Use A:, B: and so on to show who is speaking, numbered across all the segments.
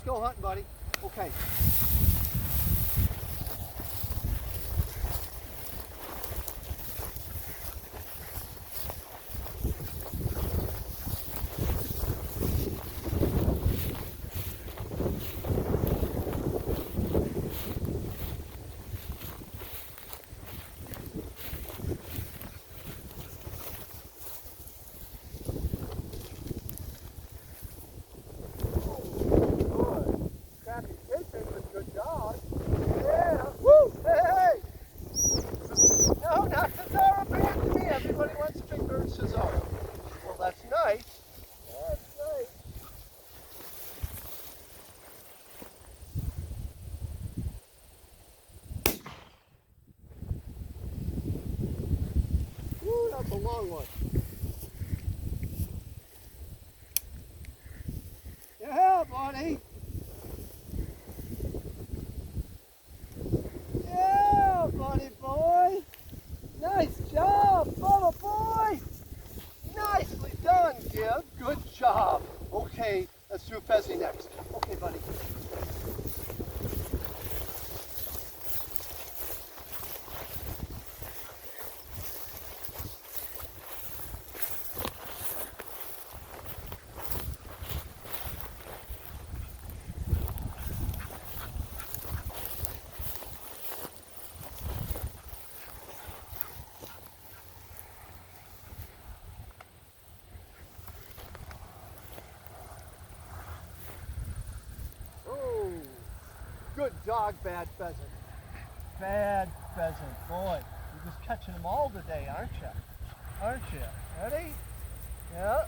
A: go hunting, buddy. Okay. Good dog. Yeah. Woo! Hey, hey! No, not Cesaro. Bring it to me. Everybody wants a big bird Cesaro. Well, that's nice. That's nice. Woo, that's a long one. Yeah, buddy. Yeah, buddy boy. Nice job, Bubba boy. Nicely done, Gib. Good job. Okay, let's do Fezzy next. Okay, buddy. Oh, good dog, bad pheasant. Bad pheasant. Boy, you're just catching them all today, aren't you? Aren't you? Ready? Yeah.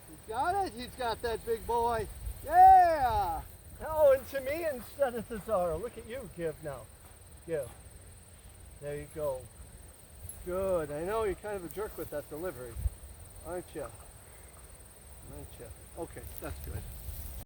A: You got it? He's got that big boy. Yeah! Oh, and to me instead of Cesaro. Look at you, Give now. Give. There you go. Good. I know you're kind of a jerk with that delivery, aren't you? Aren't you? Okay, that's good.